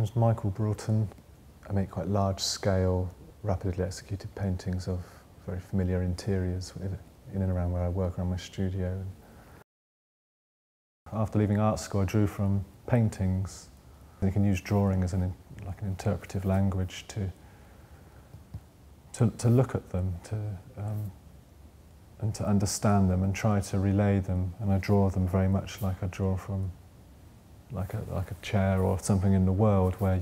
name's Michael Broughton. I make quite large-scale, rapidly executed paintings of very familiar interiors in and around where I work, around my studio. After leaving art school, I drew from paintings. You can use drawing as an interpretive language to look at them, and to understand them and try to relay them. And I draw them very much like I draw from like a chair or something in the world, where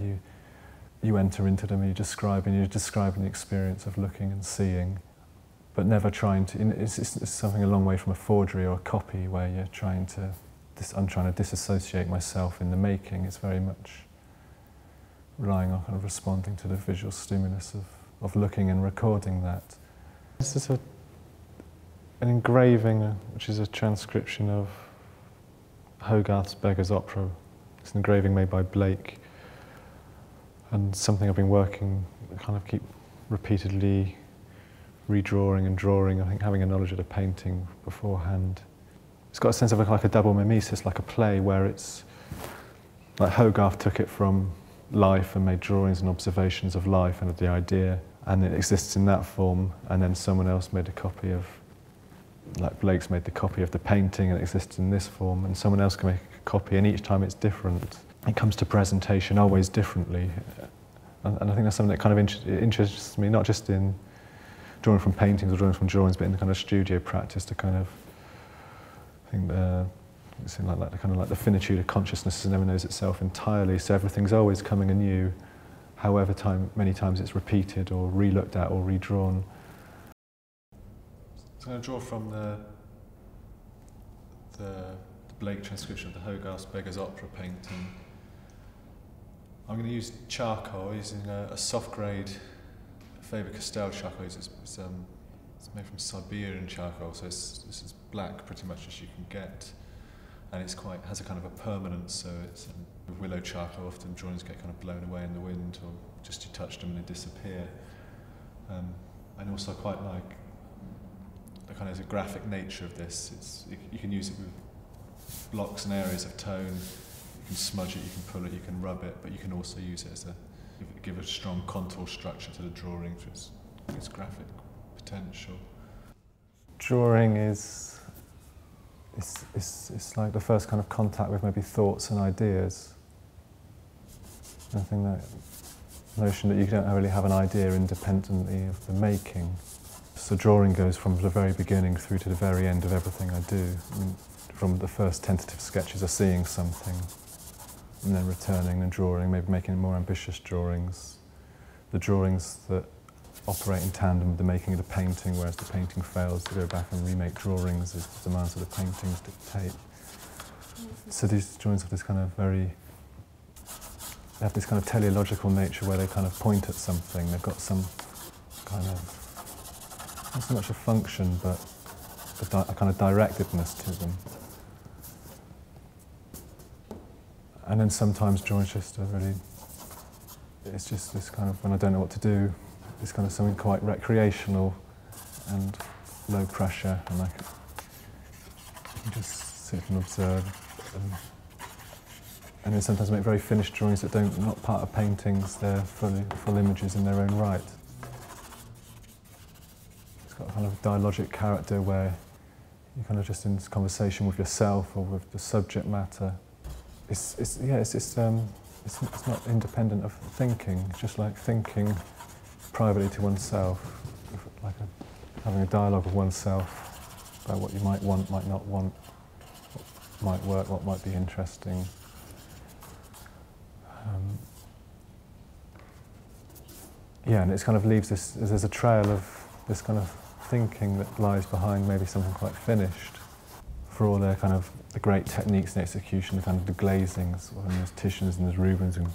you enter into them and you're describing the experience of looking and seeing, but never trying to. It's something a long way from a forgery or a copy, where you're trying to. I'm trying to disassociate myself in the making. It's very much relying on kind of responding to the visual stimulus of looking and recording that. This is an engraving, which is a transcription of Hogarth's Beggar's Opera. It's an engraving made by Blake, and something I've been keep repeatedly redrawing and drawing. I think having a knowledge of the painting beforehand. It's got a sense of like a double mimesis, like a play, where it's like Hogarth took it from life and made drawings and observations of life and of the idea, and it exists in that form, and then someone else made a copy of, like Blake's made the copy of the painting and it exists in this form, and someone else can make a copy, and each time it's different. It comes to presentation always differently, and I think that's something that kind of interests me, not just in drawing from paintings or drawing from drawings, but in the kind of studio practice, to kind of, I think it's in like the finitude of consciousness never knows itself entirely, so everything's always coming anew, however many times it's repeated or re-looked at or redrawn. So I'm going to draw from the Blake transcription of the Hogarth's Beggar's Opera painting. I'm going to use charcoal, using a soft grade Faber-Castell charcoal. It's made from Siberian charcoal, so this is black pretty much as you can get, and has a kind of a permanence. So it's with willow charcoal. Often drawings get kind of blown away in the wind, or just you touch them and they disappear. And also quite like the kind of graphic nature of this. You can use it with blocks and areas of tone. You can smudge it, you can pull it, you can rub it, but you can also use it as give a strong contour structure to the drawing for its graphic potential. Drawing is like the first kind of contact with maybe thoughts and ideas. I think that notion that you don't really have an idea independently of the making. So drawing goes from the very beginning through to the very end of everything I do. I mean, from the first tentative sketches of seeing something, and then returning and drawing, maybe making more ambitious drawings. The drawings that operate in tandem with the making of the painting, whereas the painting fails to go back and remake drawings as the demands of the paintings dictate. So these drawings have this kind of they have this kind of teleological nature, where they kind of point at something. They've got some kind of, not so much a function, but a kind of directedness to them. And then sometimes drawings just it's just this kind of, when I don't know what to do, it's kind of something quite recreational and low pressure, and I can just sit and observe. And then sometimes I make very finished drawings that not part of paintings, they're full images in their own right. It's got a kind of dialogic character, where you're kind of just in this conversation with yourself or with the subject matter. It's not independent of thinking. It's just like thinking privately to oneself, having a dialogue with oneself about what you might want, might not want, what might work, what might be interesting. And it kind of leaves there's a trail of this kind of thinking that lies behind maybe something quite finished. For all their kind of the great techniques in execution, the kind of the glazings, and there's Titians and there's Rubens and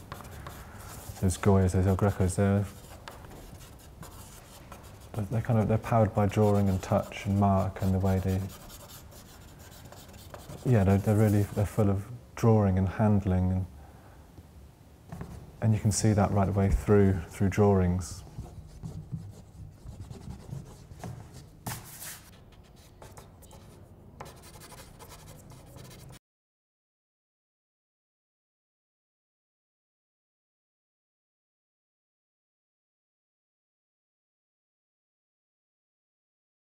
there's Goyas, there's El Grecos, they're powered by drawing and touch and mark, and the way they're full of drawing and handling, and you can see that right away through drawings.